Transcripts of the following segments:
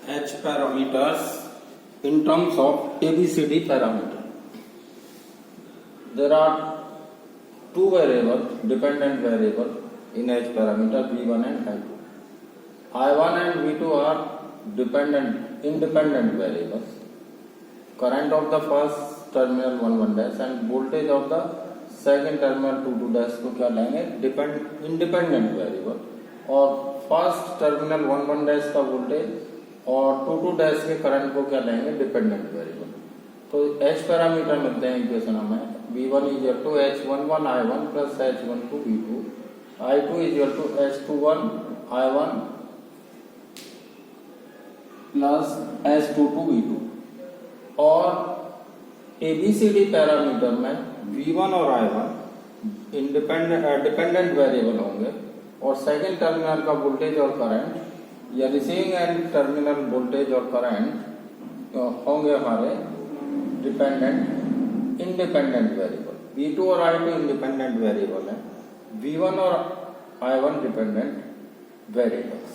H parameters in terms of ABCD parameter. There are two variables, dependent variable in H parameter V1 and I2. I1 and V2 are independent variables. Current of the first terminal 1 dash and voltage of the second terminal 2 dash को क्या लेंगे independent variable और first terminal 1 dash का voltage और 2 dash के current को क्या लेंगे डिपेंडेंट वेरिएबल। तो एच पैरामीटर मिलते हैं इक्वेशन हमें V1 is equal to H11 I1 plus H12 V2, I2 is equal to H21 I1 plus H22 V2 और ABCD पैरामीटर में V1 और I1 डिपेंडेंट वेरिएबल होंगे और सेकेंड टर्मिनल का वोल्टेज और करंट या रिसीविंग एंड टर्मिनल वोल्टेज और current होंगे हमारे इंडिपेंडेंट वेरिएबल। V2 और I2 इंडिपेंडेंट वेरिएबल है, V1 और I1 डिपेंडेंट वेरिएबल्स।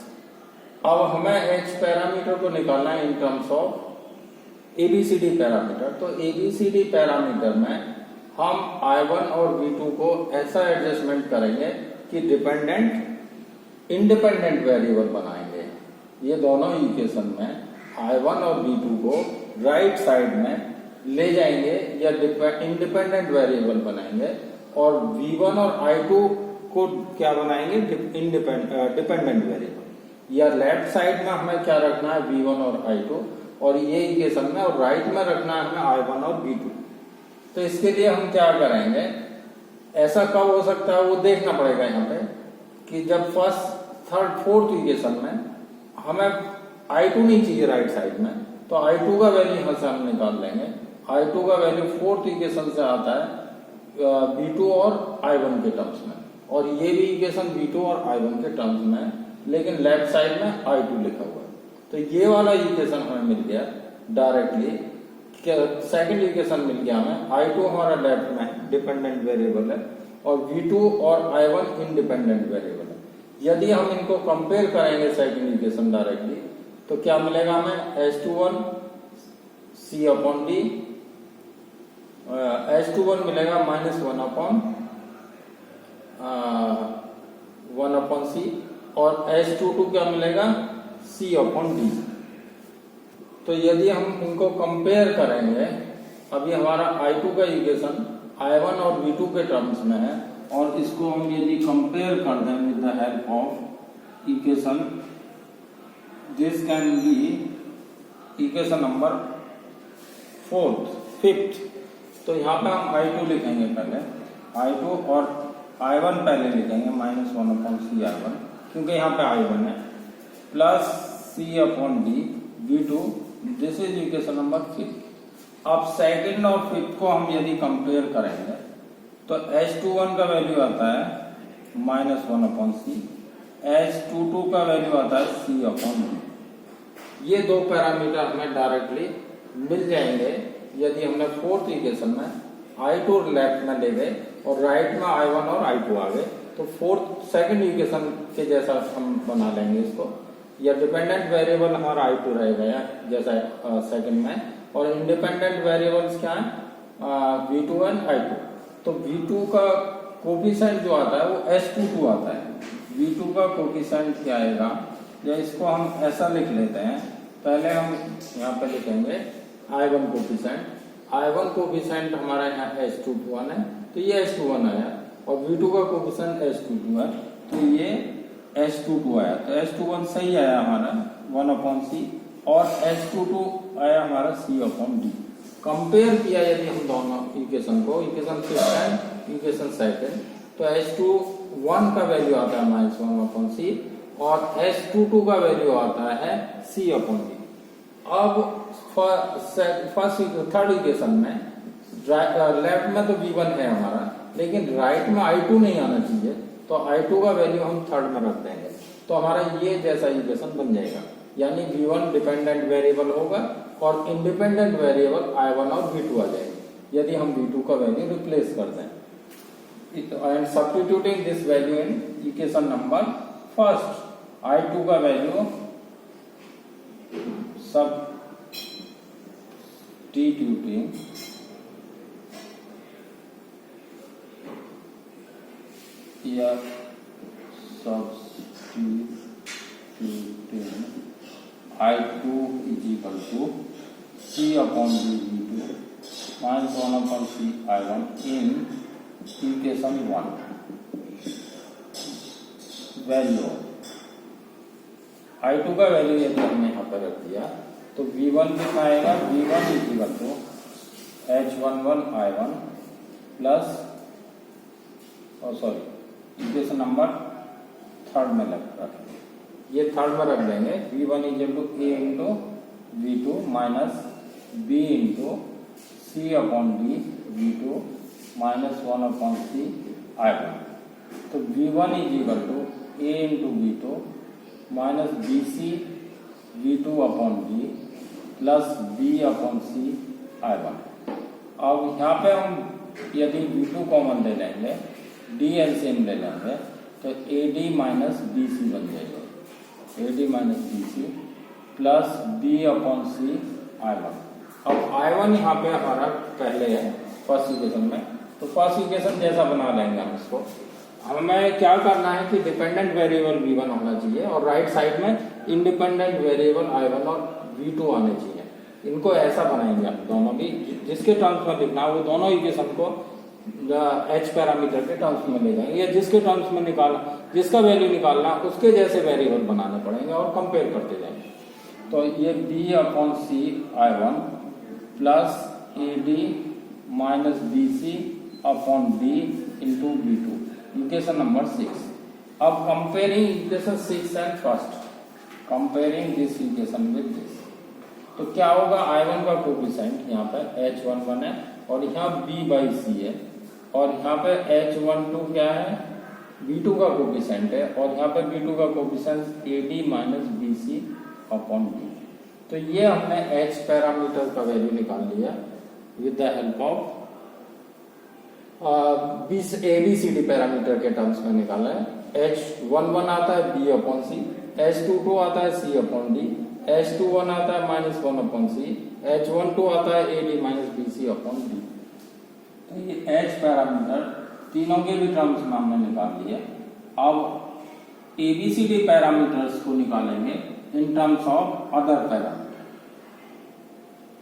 अब हमें H पैरामीटर को निकालना है इन टर्म्स ऑफ ABCD पैरामीटर। तो ABCD पैरामीटर में हम I1 और V2 को ऐसा एडजस्टमेंट करेंगे कि इंडिपेंडेंट वेरिएबल बनाएंगे। ये दोनों इक्वेशन में I1 और V2 को राइट साइड में ले जाएंगे या इंडिपेंडेंट वेरिएबल बनाएंगे और V1 और I2 को क्या बनाएंगे डिपेंडेंट वेरिएबल। या लेफ्ट साइड में हमें क्या रखना है V1 और I2 और ये इक्वेशन में और राइट में रखना है हमें I1 और V2। तो इसके लिए हम क्या करेंगे, ऐसा कब हो सकता है वो देखना पड़ेगा यहाँ पे कि जब फर्स्ट थर्ड फोर्थ इक्वेशन में हमें I2 नहीं चाहिए राइट साइड में, तो I2 का वैल्यू यहाँ से हम निकाल लेंगे। I2 का वैल्यू फोर्थ इक्वेशन से आता है V2 और I1 के टर्म्स में और ये भी इक्वेशन V2 और I1 के टर्म्स में, लेकिन लेफ्ट साइड में I2 लिखा हुआ है। तो ये वाला इक्वेशन हमें मिल गया डायरेक्टली। सेकंड इक्वेशन मिल गया हमें, I2 हमारा लेफ्ट में डिपेंडेंट वेरिएबल है और V2 और I1 इंडिपेंडेंट वेरिएबल है। यदि हम इनको कंपेयर करेंगे सेकंड इक्वेशन डायरेक्टली तो क्या मिलेगा हमें H21 C upon D, H21 मिलेगा -1 अपॉन C और H22 क्या मिलेगा C अपॉन D। तो यदि हम इनको कंपेयर करेंगे, अभी हमारा I2 का इक्वेशन I1 और V2 के टर्म्स में है और इसको हम यदि कंपेयर कर दें with the help of equation, this can be equation number fifth. तो यहाँ पे हम I2 लिखेंगे पहले I2 और I1 पहले लिखेंगे -1 अपॉन C I1 क्योंकि यहाँ पे I1 है plus C upon D V2। This is equation number 5। अब सेकंड और फिफ्थ को हम यदि कंपेयर करेंगे तो H21 का वैल्यू आता है -1 अपॉन C, H22 का वैल्यू आता है C अपॉन D। ये दो पैरामीटर हमें डायरेक्टली मिल जाएंगे यदि हमने फोर्थ इक्वेशन में I2 लेफ्ट में ले गए और राइट में I1 और I2 आ गए तो फोर्थ सेकंड इक्वेशन के जैसा हम बना लेंगे इसको। या डिपेंडेंट वेरिएबल हमारा I2 रहेगा जैसा सेकंड में और इंडिपेंडेंट वेरिएबल्स क्या है V2 एंड I2। तो V2 का कोफिशिएंट जो आता है वो H22 आता है। V2 का कोफिशिएंट क्या आएगा, या इसको हम ऐसा लिख लेते हैं, पहले हम यहाँ पे लिखेंगे I1 कोफिशिएंट हमारा यहाँ H21 है तो ये H21 आया और V2 का कोफिशिएंट H22 है तो ये H22 आया। तो H21 सही आया हमारा 1 अपॉन C और H22 आया हमारा C अपॉन D। कंपेयर किया यदि हम दोनों इक्वेशन को, इक्वेशन फर्स्ट इक्वेशन सेकंड, तो H21 का वैल्यू आता है -1 अपॉन C और H22 का वैल्यू आता है C अपॉन D। अब फर्स्ट थर्ड इक्वेशन में लेफ्ट में तो V1 है हमारा, लेकिन राइट में I2 नहीं आना चाहिए तो I2 का वैल्यू हम थर्ड में रख देंगे तो हमारा ये जैसा इक्वेशन बन जाएगा। यानी V1 डिपेंडेंट वेरिएबल होगा और इंडिपेंडेंट वेरिएबल I1 और V2 आ जाएंगे यदि हम V2 का वैल्यू रिप्लेस कर दें। And substituting this value in equation number first, I2 का वैल्यू substituting या substituting I2 is equal to C upon D V2 minus 1 upon C I1 in equation 1 value I2 का value यदि हमने यहाँ पर रख दिया तो V1 कितना आएगा, V1 is equal to H11 I1 plus equation number third में रखेंगे, ये थर्ड में रख देंगे। V1 is equal to A into V2 minus B into C upon D V2 minus 1 upon C I1। तो V1 is equal to A into V2 minus BC V2 upon D plus B upon C I1। अब यहाँ पे हम यदि V2 common ले लेंगे, D LCM ले लेंगे तो AD माइनस BC बन जाएगा, AD minus BC plus B upon C I1। अब I1 यहाँ पे हमारा पहले है फर्स्ट इक्वेशन में, तो फर्स्ट इक्वेशन जैसा बना लेंगे हम इसको। हमें क्या करना है कि डिपेंडेंट वेरिएबल V1 होना चाहिए और राइट साइड में इंडिपेंडेंट वेरिएबल I1 और V2 आने चाहिए। इनको ऐसा बनाएंगे हम दोनों भी, जिसके टर्म्स में लिखना वो दोनों इक्वेशन को H पैरामीटर के टर्म्स में ले जाएंगे, या जिसके टर्म्स में निकालना, जिसका वैल्यू निकालना उसके जैसे वेरिएबल बनाने पड़ेंगे और कंपेयर करते जाएंगे। तो ये B upon C I1 plus AD minus BC upon D into B2 equation number 6। अब comparing equation 6 and first, comparing this equation with this, तो क्या होगा, I1 का कोफिशिएंट यहाँ पे H11 है और यहाँ B बाई C है, और यहाँ पे H12 क्या है, B2 का कोफिशिएंट है, और यहाँ पे B2 का coefficient AD minus BC upon D। तो ये हमने H पैरामीटर का वैल्यू निकाल लिया with the help of ABCD parameter के टर्म्स में निकाला है। H11 आता है B अपॉन C, H22 आता है C अपॉन D, H21 आता है माइनस 1 अपॉन C, H12 आता है AD minus BC upon D। तो ये H पैरामीटर तीनों के भी टर्म्स में हमने निकाल लिया। अब ABCD पैरामीटर्स को निकालेंगे इन टर्म्स ऑफ अदर पैरामीटर।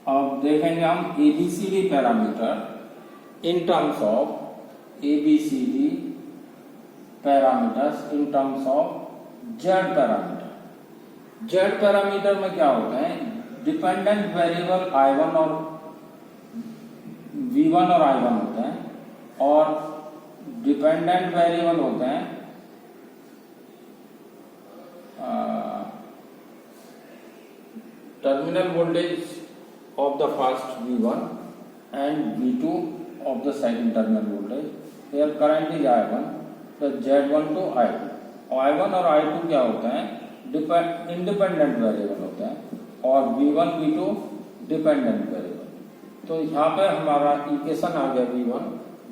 अब देखेंगे हम ABCD parameter in terms of ABCD parameters in terms of Z parameter। Z parameter में क्या होता है, डिपेंडेंट वेरिएबल I1 और V1 और I1 होते हैं, और डिपेंडेंट वेरिएबल होते हैं terminal voltage of the first V1 and V2 of the second terminal voltage। here current is I1 plus Z12 I2। I1 और I2 क्या होते हैं, इंडिपेंडेंट वेरिएबल होते हैं, और V1 V2 डिपेंडेंट वेरिएबल। तो यहाँ पे हमारा इक्वेशन आ गया V1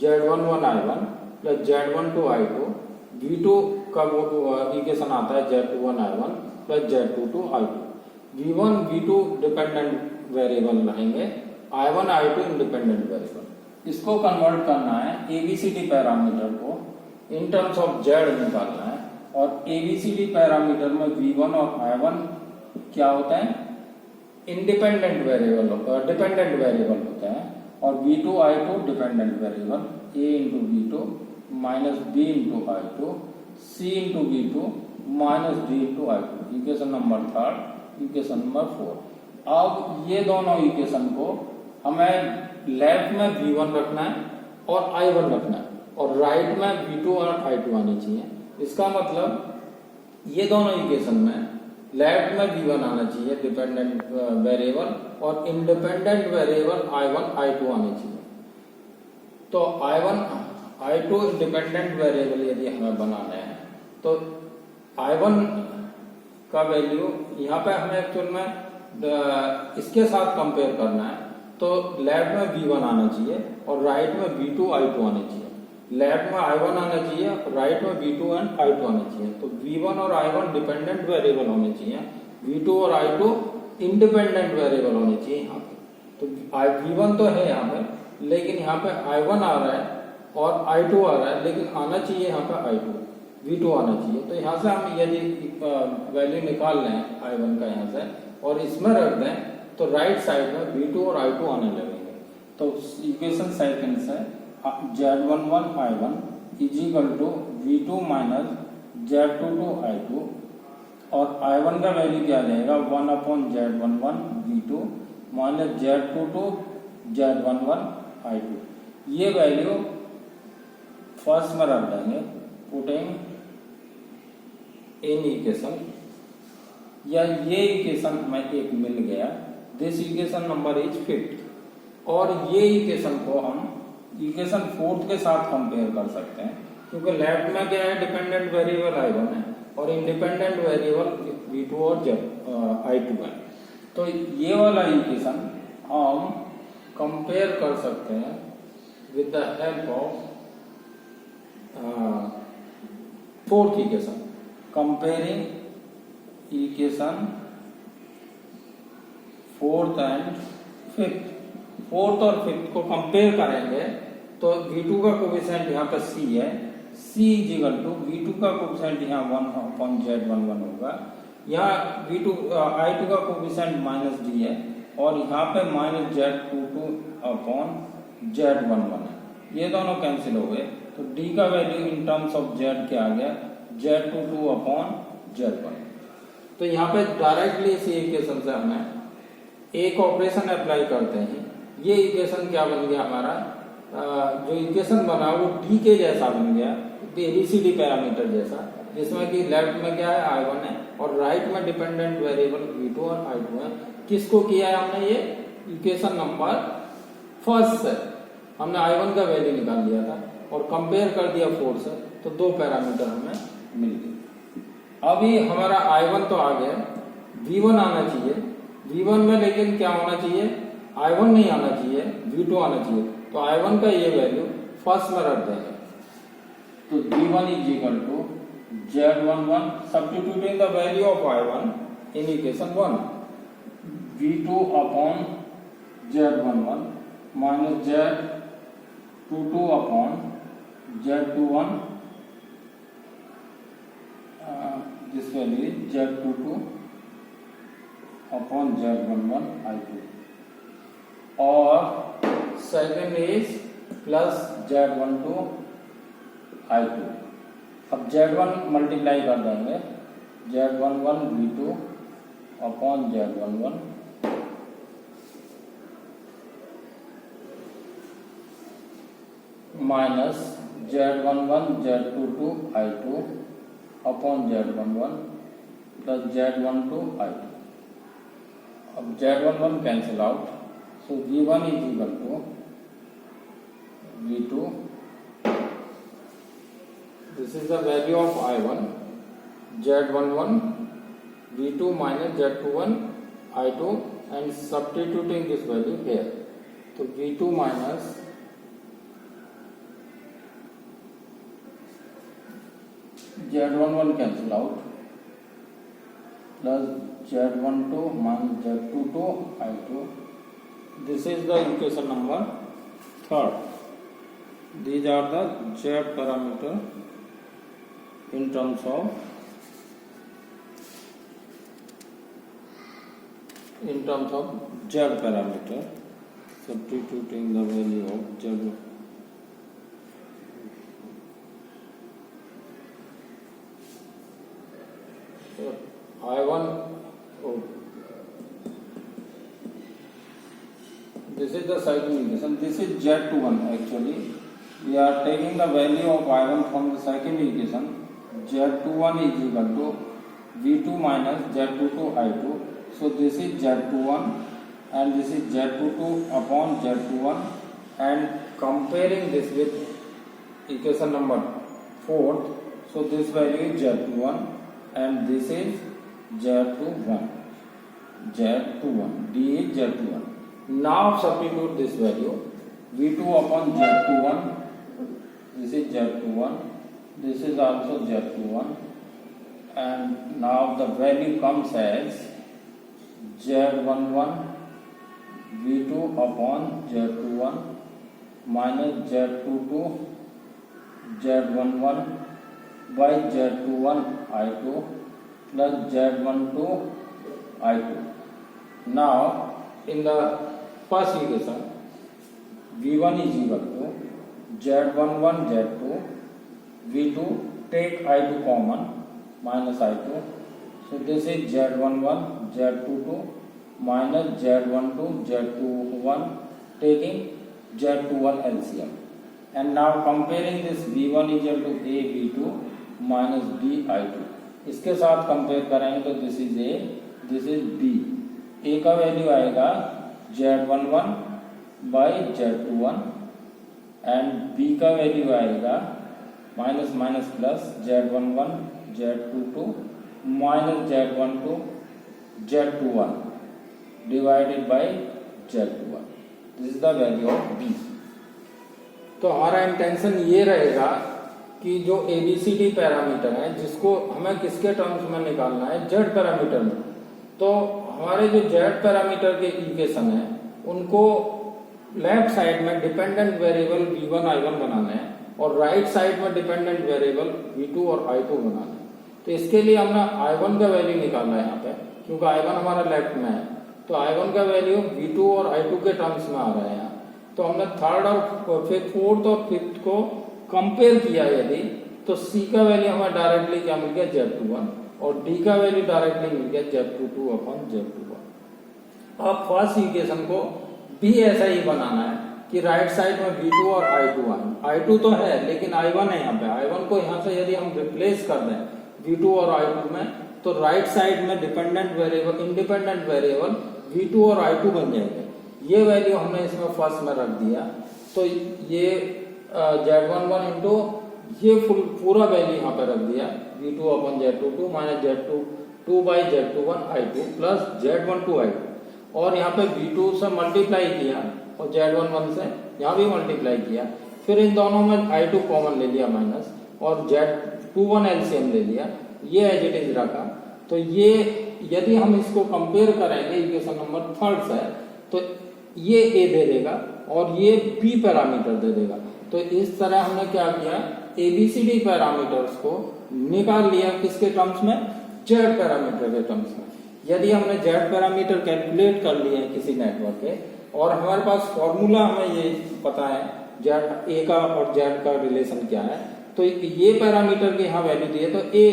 Z11 I1 plus Z12 I2, V2 का इक्वेशन आता है Z21 I1 plus Z22 I2। V1 V2 dependent variable रहेंगे, I1 I2 इंडिपेंडेंट वेरिएबल। इसको कन्वर्ट करना है ABCD पैरामीटर को इन टर्म्स ऑफ Z निकालना है, और ABCD पैरामीटर में V1 और I1 क्या होता है, इंडिपेंडेंट वेरिएबल, डिपेंडेंट वेरिएबल होता है, और V2 I2 dependent variable, A into V2 minus B into I2 C into V2 minus D into I2 equation number third, equation number 4। अब ये दोनों इक्वेशन को हमें लेफ्ट में V1 रखना है और I1 रखना है, और राइट में V2 और I2 आनी चाहिए। इसका मतलब ये दोनों इक्वेशन में लेफ्ट में V1 आना चाहिए डिपेंडेंट वेरिएबल, और इंडिपेंडेंट वेरिएबल I1 I2 आने चाहिए। तो I1 I2 इंडिपेंडेंट वेरिएबल यदि हमें बनाना है तो I1 का वैल्यू यहाँ पे हमें एक्चुअल में इसके साथ कंपेयर करना है, तो लेफ्ट में V1 आना चाहिए और राइट में V2 I2 आने चाहिए। लेफ्ट में I1 आना चाहिए, राइट में V2 एंड I2 आने चाहिए। तो V1 और I1 डिपेंडेंट वेरिएबल होने चाहिए, V2 और I2 इंडिपेंडेंट वेरिएबल होनी चाहिए यहाँ पे। तो V1 तो है यहाँ पे, लेकिन यहाँ पे I1 आ रहा है और I2 आ रहा है, लेकिन आना चाहिए यहाँ पे I2, V2 आना चाहिए। तो यहाँ से हम यदि वैल्यू निकाल लें I1 का यहाँ से और इसमें रख दें तो राइट साइड में V2 और I2 आने लगेंगे। तो इक्वेशन सेकंड से Z11 I1 is equal to V2 minus Z22 I2 और I1 का वैल्यू क्या आ जाएगा 1/Z11 V2 minus Z22 Z11 I2। ये वैल्यू फर्स्ट में रख देंगे, पुटिंग इन इक्वेशन, या ये इक्वेशन हमें एक मिल गया, this equation number is 5th। और ये इक्वेशन को हम इक्वेशन 4th के साथ कंपेयर कर सकते हैं, क्योंकि लेफ्ट में क्या है, डिपेंडेंट वेरिएबल I1 है और इंडिपेंडेंट वेरिएबल V2 और I2 है। तो ये वाला इक्वेशन हम कंपेयर कर सकते हैं with the help of 4th equation. Comparing equation 4th and 5th, 4th और 5th को कंपेयर करेंगे तो V2 का कोफिशिएंट यहाँ पर C है, C is equal to V2 का कोफिशिएंट यहाँ 1/Z11 होगा, यहाँ V2 I2 का कोफिशिएंट माइनस D है और यहाँ पे माइनस Z22/Z11 है। ये दोनों कैंसिल हो गए तो D का value in terms of Z क्या आ गया, Z22/Z1। तो यहाँ पे डायरेक्टली इसी इक्वेशन से हमें एक ऑपरेशन अप्लाई करते हैं। ये इक्वेशन क्या बन गया हमारा, जो इक्वेशन बना वो D के जैसा बन गया, ABCD पैरामीटर जैसा, जिसमें कि लेफ्ट में क्या है I1 है और राइट में डिपेंडेंट वेरिएबल V2 और I2 है। किसको किया है हमने, ये इक्वेशन नंबर फर्स्ट से हमने I1 का वैल्यू निकाल लिया था और कंपेयर कर दिया 4 से, तो 2 पैरामीटर हमें मिल गए। अभी हमारा I1 तो आ गया, V1 आना चाहिए, V1 में लेकिन क्या होना चाहिए, I1 नहीं आना चाहिए, V2 आना चाहिए। तो I1 का ये वैल्यू फर्स्ट में रख देंगे, तो V1 is equal to Z11, substituting the value of I1 in equation 1, V2 upon Z11 minus Z22 upon Z21, this value is Z22 upon Z11 I2 और second is plus Z12 I2। अब Z1 multiply कर देंगे, Z11 V2 upon Z11 minus Z11 Z22 I2 upon Z11 plus Z12 I2। अब Z11 cancel out, so V1 is equal to V2, this is the value of I1, Z11 V2 minus Z21 I2 and substituting this value here, so V2 minus Z11 cancel out plus Z12 minus Z22 I2. This is the equation number 3rd. These are the Z parameter in terms of Z parameter, substituting the value of Z. I1, this is the second equation, this is Z21 actually. We are taking the value of I1 from the second equation, Z21 is equal to V2 minus Z22 I2. So this is Z21 and this is Z22 upon Z21, and comparing this with equation number 4th, so this value is Z21 and this is Z21, D is Z21. Now substitute this value, V2 upon Z21, this is Z21, this is also Z21, and now the value comes as Z11 V2 upon Z21 minus Z22 Z11 by Z21 I2 plus Z12 I2. Now in the first equation V1 is equal to Z11 Z2 V2 take I2 common minus I2, so this is Z11 Z22 minus Z12 Z21 taking Z21 LCM, and now comparing this V1 is equal to A V2 minus B I2, इसके साथ compare करेंगे तो this is A, this is B. A का value आएगा Z11 by Z21 and B का value आएगा minus minus plus Z11 Z22 minus Z12 Z21 divided by Z21. This is the value of B. तो हमारा intention ये रहेगा कि जो ABCD पैरामीटर है जिसको हमें किसके टर्म्स में निकालना है, Z पैरामीटर में. तो हमारे जो Z पैरामीटर के इक्वेशन है उनको लेफ्ट साइड में डिपेंडेंट वेरिएबल V1 I1 बनाना है और राइट साइड में डिपेंडेंट वेरिएबल V2 और I2 बनाना है. तो इसके लिए हमने I1 का वैल्यू निकालना है यहाँ पे, क्योंकि I1 हमारा लेफ्ट में है. तो I1 का वैल्यू V2 और I2 के टर्म्स में आ रहा है यहाँ. तो हमने थर्ड और फिर फोर्थ और फिफ्थ को कंपेयर किया यदि, तो C का वैल्यू हमें डायरेक्टली क्या मिल गया Z21 और D का वैल्यू डायरेक्टली मिल गया Z22 अपॉन Z21. अब फर्स्ट इक्वेशन को भी ऐसा ही बनाना है कि राइट साइड में V2 और I2 आए. I2 तो है लेकिन I1 है यहाँ पे. I1 को यहाँ से यदि हम रिप्लेस कर दें V2 और I2 में, तो राइट साइड में dependent variable independent variable V2 और I2 बन जाएंगे. ये वैल्यू हमने इसमें फर्स्ट में रख दिया. तो ये Z11 इंटू ये पूरा वैल्यू यहाँ पे रख दिया V2 upon Z22 minus Z22 by Z21 I2 plus Z12 I2, और यहाँ पे V2 से मल्टीप्लाई किया और Z11 से यहाँ भी मल्टीप्लाई किया. फिर इन दोनों में I2 कॉमन ले लिया माइनस और Z21 LCM ले लिया. ये एज इट इज रखा. तो ये यदि हम इसको कंपेयर करेंगे इक्वेशन नंबर थर्ड से, तो ये A दे देगा और ये B पैरामीटर दे देगा. तो इस तरह हमने क्या किया, ABCD पैरामीटर्स को निकाल लिया किसके टर्म्स में, Z पैरामीटर के टर्म्स में. यदि हमने Z पैरामीटर कैलकुलेट कर लिए हैं किसी नेटवर्क के और हमारे पास फॉर्मूला हमें ये पता है Z A का और Z का रिलेशन क्या है, तो ये पैरामीटर के यहाँ वैल्यू दिए तो A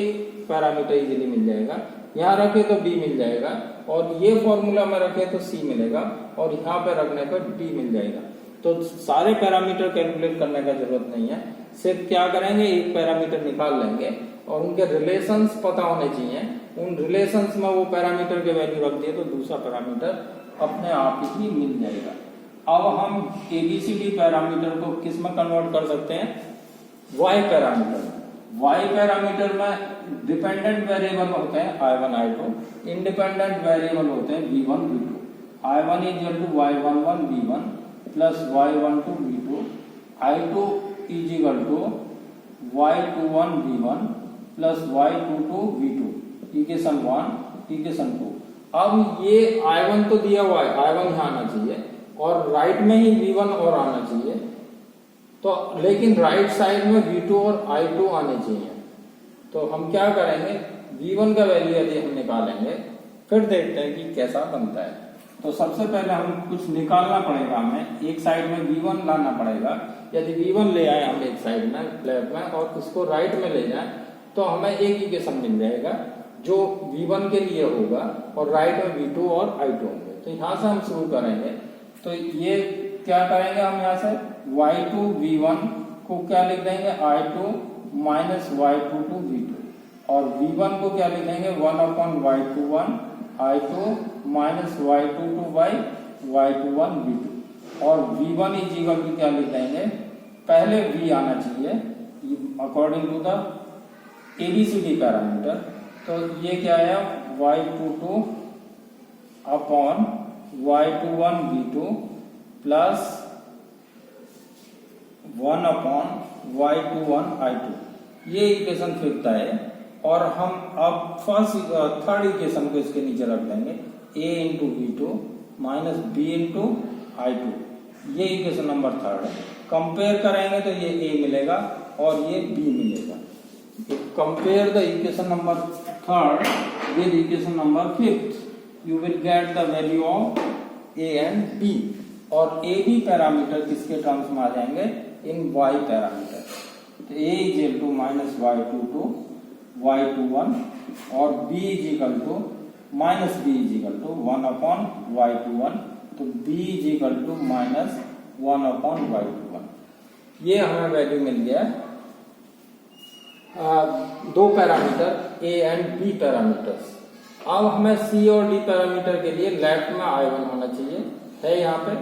पैरामीटर इजीली मिल जाएगा, यहाँ रखे तो B मिल जाएगा, और ये फॉर्मूला में रखे तो C मिलेगा और यहाँ पे रखने पर D मिल जाएगा. तो सारे पैरामीटर कैलकुलेट करने का जरूरत नहीं है. सिर्फ क्या करेंगे, एक पैरामीटर निकाल लेंगे और उनके रिलेशंस पता होने चाहिए. उन रिलेशंस में वो पैरामीटर के वैल्यू रख दिए तो दूसरा पैरामीटर अपने आप ही मिल जाएगा. अब हम ABCD पैरामीटर को किस में कन्वर्ट कर सकते हैं, Y पैरामीटर. Y पैरामीटर में डिपेंडेंट वेरिएबल होते हैं I1 I2, इंडिपेंडेंट वेरिएबल होते हैं V1 V2. I1 is equal to Y11 V1 plus Y12 V2, I2 is equal to Y21 V1 plus Y22 V2. Equation 1 equation 2. अब ये I1 तो दिया हुआ है, I1 यहाँ आना चाहिए और राइट में ही V1 और आना चाहिए. तो लेकिन राइट साइड में V2 और I2 आने चाहिए. तो हम क्या करेंगे, V1 का वैल्यू यदि हम निकालेंगे फिर देखते हैं कि कैसा बनता है. तो सबसे पहले हम कुछ निकालना पड़ेगा, हमें एक साइड में V1 लाना पड़ेगा. यदि V1 ले आए हम एक साइड में लेफ्ट में और इसको राइट में ले जाए तो हमें एक इक्वेशन मिल जाएगा जो V1 के लिए होगा और राइट में V2 और I2 होंगे. तो यहाँ से हम शुरू करेंगे. तो ये क्या करेंगे, हम यहाँ से Y2 V1 को क्या लिख देंगे, I2 माइनस Y22 V2, और V1 को क्या लिख देंगे 1 upon Y21 I2 minus Y22 by Y21 V2, और V1 इज इक्वल टू क्या लिख देंगे, पहले V आना चाहिए according to the ABCD parameter. तो ये क्या है Y22 upon Y21 V2 plus 1 upon Y21 I2. ये इक्वेशन फिफ्थ है. और हम अब थर्ड इक्वेशन को इसके नीचे रख देंगे, a into V two minus B into I two, ये इक्वेशन नंबर थर्ड है। कंपेयर करेंगे तो ये a मिलेगा और ये b मिलेगा। Compare the equation number third with equation number fifth, you will get the value of a and b। और a b पैरामीटर किसके टर्म्स में आ जाएंगे, इन y पैरामीटर। तो a is equal to minus Y two two Y two one और b is equal to minus B is equal to one upon Y two one. तो b is equal to minus one upon Y two one. ये हमें value मिल गया दो parameter a and b parameters. अब हमें c और d parameter के लिए लेफ्ट में I1 होना चाहिए है यहाँ पे,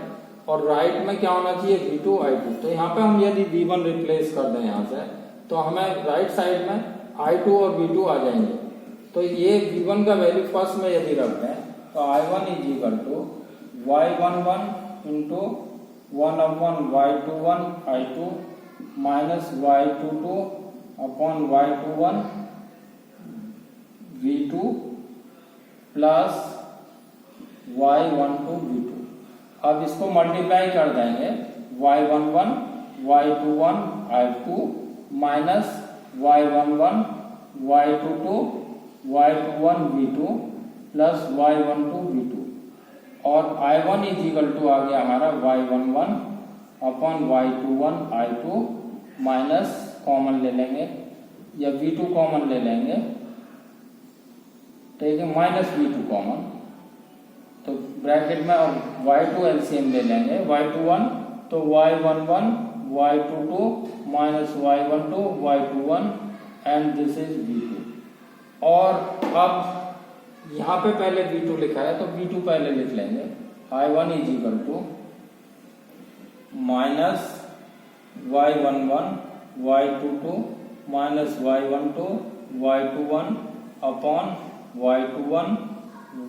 और राइट में क्या होना चाहिए, V2 I2। तो यहाँ पे हम यदि V1 रिप्लेस कर दें यहाँ से, तो हमें राइट साइड में I2 और V2 आ जाएंगे। तो ये V1 का वैल्यू फर्स्ट में यदि रख दें तो I1 is equal to Y11 into one upon Y21 I2 minus Y22 upon Y21 V2 plus Y12 V2। अब इसको मल्टीप्लाई कर देंगे, Y11 Y21 I2 minus Y11 Y22 Y21 V2 plus Y12 V2, और I1 इज इक्वल टू आ गया हमारा Y11 upon Y21 I2 minus common ले लेंगे या V2 कॉमन ले लेंगे, ठीक है, माइनस V2 कॉमन। तो ब्रैकेट में Y2 एलसीएम ले लेंगे, Y21 तो Y11 Y22 minus Y12 Y21 and this is V2। और अब यहाँ पे पहले V2 लिखा है तो V2 पहले लिख लेंगे, I1 is equal to minus Y11 Y22 minus Y12 Y21 upon Y21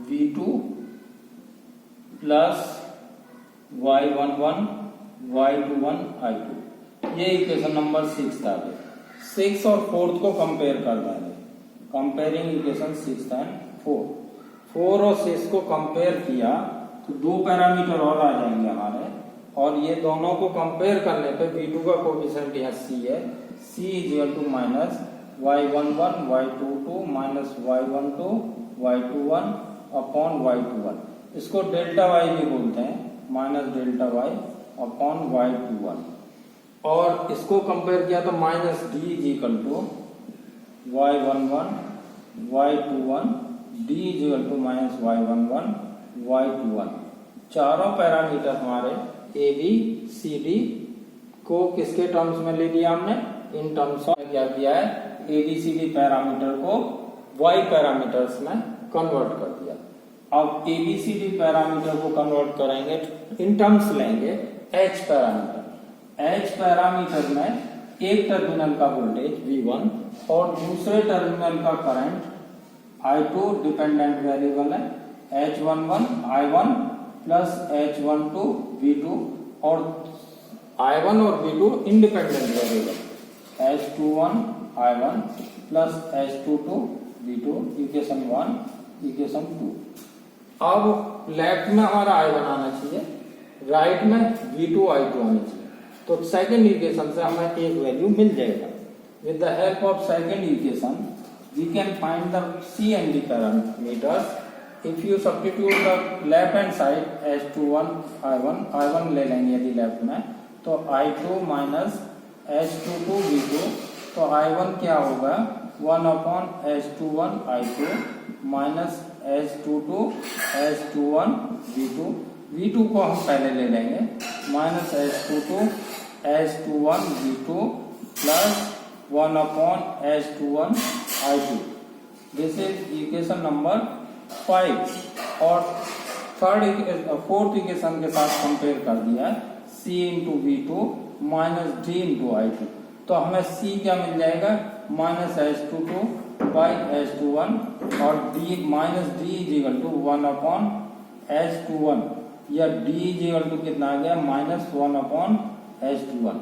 V2 plus Y11 Y21 I2। ये इक्वेशन नंबर 6 आ गया। 6 और 4 को कंपेयर कर देंगे, कंपेयरिंग इक्वेशन 6 एंड 4 और 6 को कंपेयर किया तो दो पैरामीटर और आ जाएंगे हमारे, और ये दोनों को कंपेयर करने पे V2 का कोएफिशिएंट यहाँ C है, C is equal to minus Y11 Y22 minus Y12 Y21 upon Y21। इसको डेल्टा Y भी बोलते हैं, minus delta Y upon Y21। और इसको कंपेयर किया तो minus D is equal to Y11 Y21 D is equal to minus Y11 Y21। चारों parameter हमारे A B C D को किसके टर्म्स में ले लिया हमने, इन टर्म्स में क्या किया है, ABCD पैरामीटर को Y पैरामीटर्स में कन्वर्ट कर दिया। अब ABCD पैरामीटर को कन्वर्ट करेंगे, इन टर्म्स लेंगे H पैरामीटर। H पैरामीटर में एक टर्मिनल का वोल्टेज V1 और दूसरे टर्मिनल का करंट I2 डिपेंडेंट वेरिएबल है, H11 I1 plus H12 V2, और I1 और V2 independent variable, H21 I1 plus H22 V2, equation 1 equation 2। अब लेफ्ट में हमारा I1 आना चाहिए, राइट में V2 I2 आनी चाहिए। तो सेकंड इक्वेशन से हमें एक वैल्यू मिल जाएगा। With the help of second equation we can find the C and D parameters. If you substitute the left hand side H21 I1 ले लेंगे यदि लेफ्ट में, तो I2 माइनस H22 V2, तो I1 क्या होगा, 1 upon H21 I2 minus H22 H21 V2। V2 को हम पहले ले लेंगे, minus H22 H21 V2 plus 1 upon H21 I2। This is equation number 5। और फोर्थ इक्वेशन के साथ कंपेयर कर दिया है, C into V2 minus D into I2। तो हमें C क्या मिल जाएगा, माइनस H22 बाई H21, और D minus D is equal to 1 upon H21, या D इज इक्वल टू कितना आ गया, माइनस 1 अपॉन H21।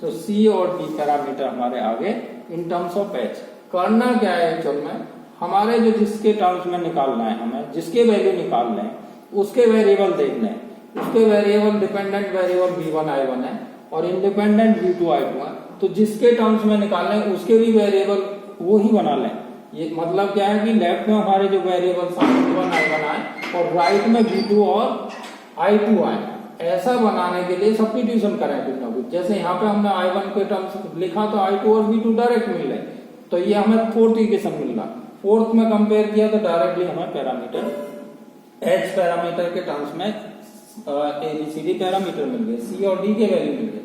तो C और D पैरामीटर हमारे आगे इन टर्म्स ऑफ H। करना क्या है एक्चुअल में, हमारे जो जिसके टर्म्स में निकालना है, हमें जिसके वैल्यू निकालना है उसके वेरिएबल देखने हैं। उसके variable dependent variable v1 i1 है और इंडिपेंडेंट v2 i2 है। तो जिसके टर्म्स में निकालना है उसके भी वेरिएबल वो ही बना लें। ये मतलब क्या है कि लेफ्ट में हमारे जो वेरिएबल v1 i1 आए और राइट में v2 और i2 आए, ऐसा बनाने के लिए सब्स्टिट्यूशन करें कुछ ना कुछ। जैसे यहाँ पे हमने i1 के टर्म्स लिखा तो i2 और v2 डायरेक्ट मिल रहे, तो ये हमें फोर्थ इक्वेशन मिल रहा। फोर्थ में कंपेयर किया तो डायरेक्टली हमें पैरामीटर h पैरामीटर के टर्म्स में ABCD पैरामीटर मिल गए, C और D के वैल्यू मिल गए।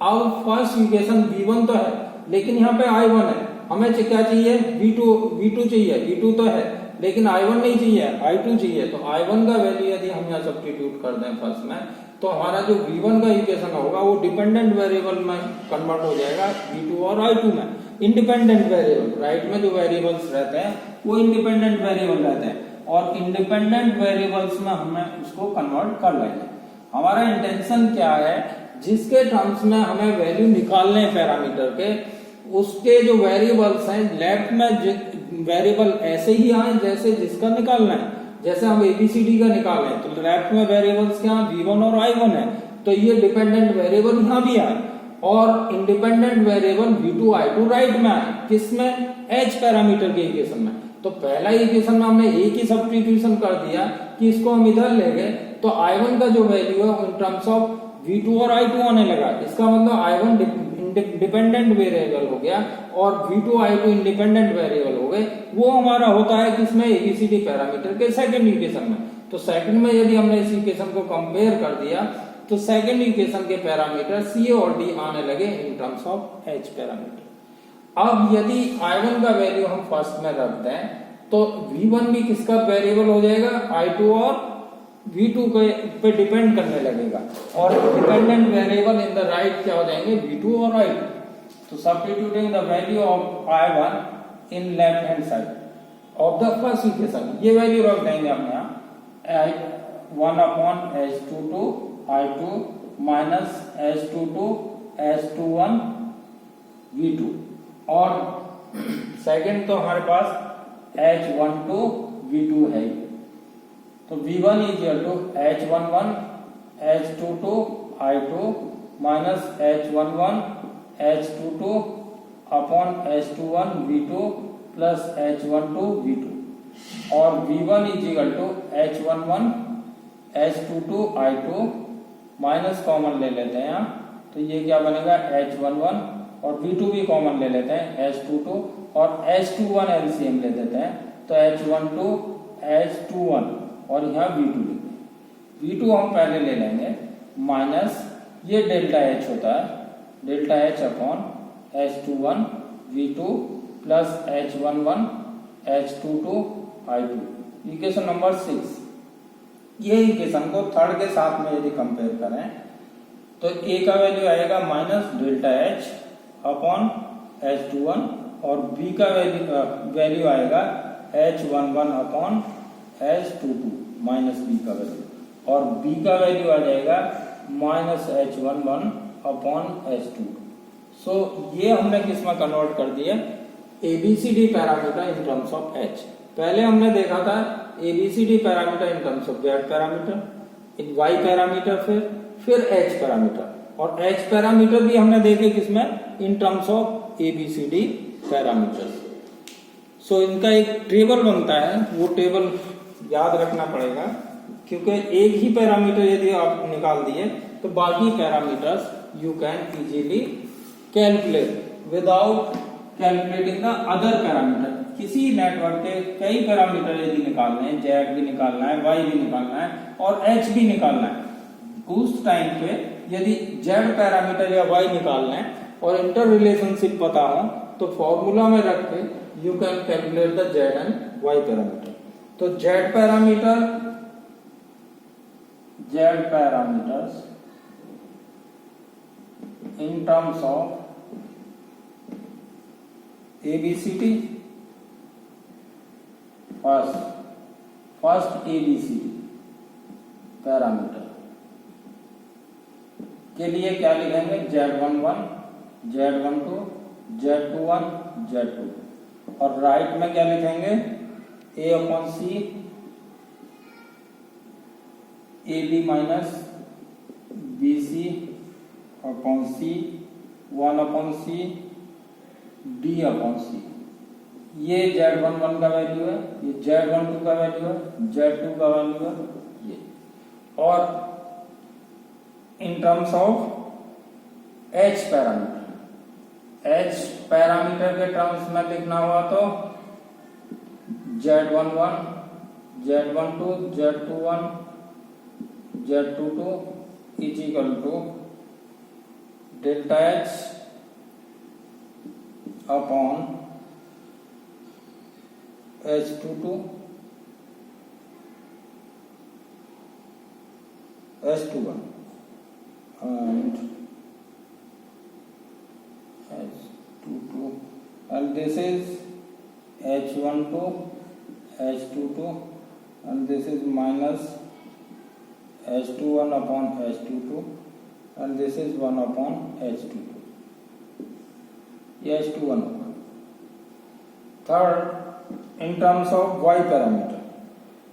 अब फर्स्ट इक्वेशन v1 तो है लेकिन यहाँ पे i1 है, हमें क्या चाहिए, v2 चाहिए। v2 तो है लेकिन i1 नहीं चाहिए, i2 चाहिए। तो i1 का वैल्यू यदि हम यहाँ सब्स्टिट्यूट कर दें फर्स्ट में, तो हमारा जो v1 का इक्वेशन होगा वो डिपेंडेंट वेरिएबल में कन्वर्ट हो जाएगा v2 और i2 में। इंडिपेंडेंट वेरिएबल, राइट में जो वेरिएबल्स रहते हैं वो इंडिपेंडेंट वेरिएबल रहते हैं और इंडिपेंडेंट वेरिएबल्स में हमें उसको कन्वर्ट कर लेंगे। हमारा इंटेंशन क्या है, जिसके टर्म्स में हमें वैल्यू निकालने हैं पैरामीटर के, उसके जो वेरिएबल्स हैं लेफ्ट में वेरिएबल ऐसे ही आए जैसे जिसका निकालना है। जैसे हम ABCD का निकाल रहे हैं तो लेफ्ट में वेरिएबल्स क्या v1 और i1 है, तो ये डिपेंडेंट वेरिएबल यहाँ भी आए और independent variable v2 i2 right में आए। किसमें, h पैरामीटर के इक्वेशन में। तो पहला इक्वेशन में हमने एक ही सब्स्टिट्यूशन कर दिया कि इसको हम इधर ले गए तो i1 का जो वैल्यू है इन टर्म्स ऑफ v2 और i2 आने लगा। इसका मतलब i1 डिपेंडेंट वेरिएबल हो गया और v2 i2 इंडिपेंडेंट वेरिएबल हो गए। वो हमारा होता है किसमें, ABCD पैरामीटर के सेकंड इक्वेशन में। तो सेकंड में यदि हमने इस इक्वेशन को कंपेयर कर दिया तो सेकंड इक्वेशन के पैरामीटर C और D आने लगे इन टर्म्स ऑफ H पैरामीटर। अब यदि i1 का वैल्यू हम फर्स्ट में रखते हैं तो v1 भी किसका वेरिएबल हो जाएगा, i2 और v2 पे डिपेंड करने लगेगा और dependent variable in the right क्या हो जाएंगे, v2 और i2। तो substituting the value of i1 in left hand side of the first equation, ये वैल्यू रख देंगे हम यहाँ 1/h22 i2 minus h22 h21 v2 और सेकंड तो हमारे पास h12 v2 है। तो v1 equal to h11 h22 i2 minus h11 h22 upon h21 v2 plus h12 v2 और v1 equal to h11 h22 i2 minus common ले लेते हैं यहाँ, तो ये क्या बनेगा h11 और v2 भी कॉमन ले लेते हैं h22 और h21 एलसीएम ले देते हैं तो h12 h21 और यहाँ v2 लिखेंगे। v2 हम पहले ले लेंगे माइनस ये डेल्टा h होता है, delta h upon h21 v2 plus h11 h22 i2, equation number 6। ये इक्वेशन को थर्ड के साथ में यदि कंपेयर करें तो a का वैल्यू आएगा minus delta h upon h21 और b का वैल्यू आएगा h11 upon h22 minus b का वैल्यू और b का वैल्यू आ जाएगा माइनस h11 अपॉन h22। सो ये हमने किस में कन्वर्ट कर दिया, ABCD parameter in terms of h। पहले हमने देखा था ABCD parameter in terms of z parameter, in y parameter, फिर h पैरामीटर और h पैरामीटर भी हमने देखे किसमें, in terms of ABCD parameter. So इनका एक टेबल बनता है, वो टेबल याद रखना पड़ेगा क्योंकि एक ही पैरामीटर यदि आप निकाल दिए तो बाकी parameters you can easily calculate without calculating the other parameter. किसी नेटवर्क के कई पैरामीटर यदि निकालने हैं, z भी निकालना है, y भी निकालना है और h भी निकालना है, उस टाइम पे यदि z पैरामीटर या y निकालना है और इंटर रिलेशनशिप पता हो तो फॉर्मूला में रख के you can calculate the z and y parameter. तो z parameters in terms of ABCD, first ABCD parameter के लिए क्या लिखेंगे, z11 z12 z21 z22 और राइट में क्या लिखेंगे, A upon C A B minus B C upon C 1 upon C D upon C. ये Z11 का वैल्यू है, ये Z12 का वैल्यू है, Z2 का वैल्यू है ये। और in terms of H parameter, H parameter के टर्म्स में लिखना हुआ तो Z11, Z12, Z21, Z22 is equal to delta H upon H22 H21 and H22 and this is H12 H22 and this is minus H21 upon H22 and this is 1 upon H22, ये H21 होगा। Third in terms of Y parameter,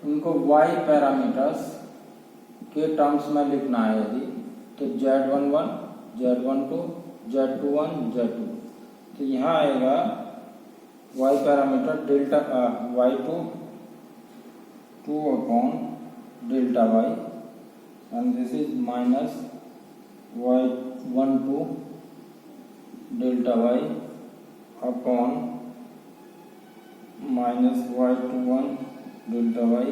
इनको Y parameters के terms में लिखना है यदि तो Z11, Z12, Z21, Z2, तो यहाँ आएगा Y parameter delta Y2 2 upon delta Y and this is minus Y12 delta Y upon minus Y21 delta Y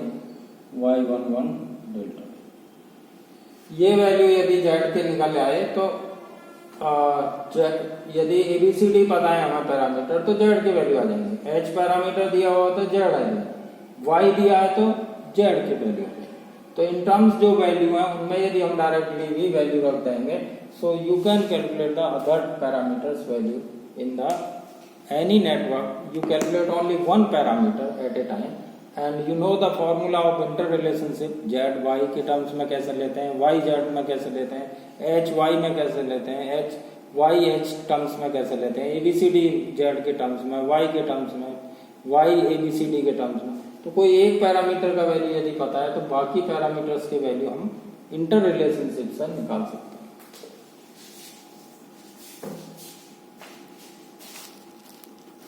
Y11 delta Y। ये वैल्यू यदि Z के निकल आए तो यदि ABCD पता है हमें पैरामीटर तो Z की वैल्यू आ जाएंगे। H पैरामीटर दिया हुआ तो Z आ जाएगा, Y दिया है तो Z की वैल्यू। तो इन टर्म्स जो वैल्यू है उनमें यदि हम डायरेक्टली भी वैल्यू रख देंगे, so you can calculate the other parameters value in the any network. You calculate only one parameter at a time and you know the formula of inter relationship. Z Y के terms में कैसे लेते हैं, Y Z में कैसे लेते हैं, H Y में कैसे लेते हैं, एच वाई एच टर्म्स में कैसे लेते हैं, एबीसीडी जेड के टर्म्स में, वाई के टर्म्स में, वाई एबीसीडी के टर्म्स में। तो कोई एक पैरामीटर का वैल्यू यदि पता है तो बाकी पैरामीटर्स के वैल्यू हम इंटर रिलेशनशिप से निकाल सकते हैं।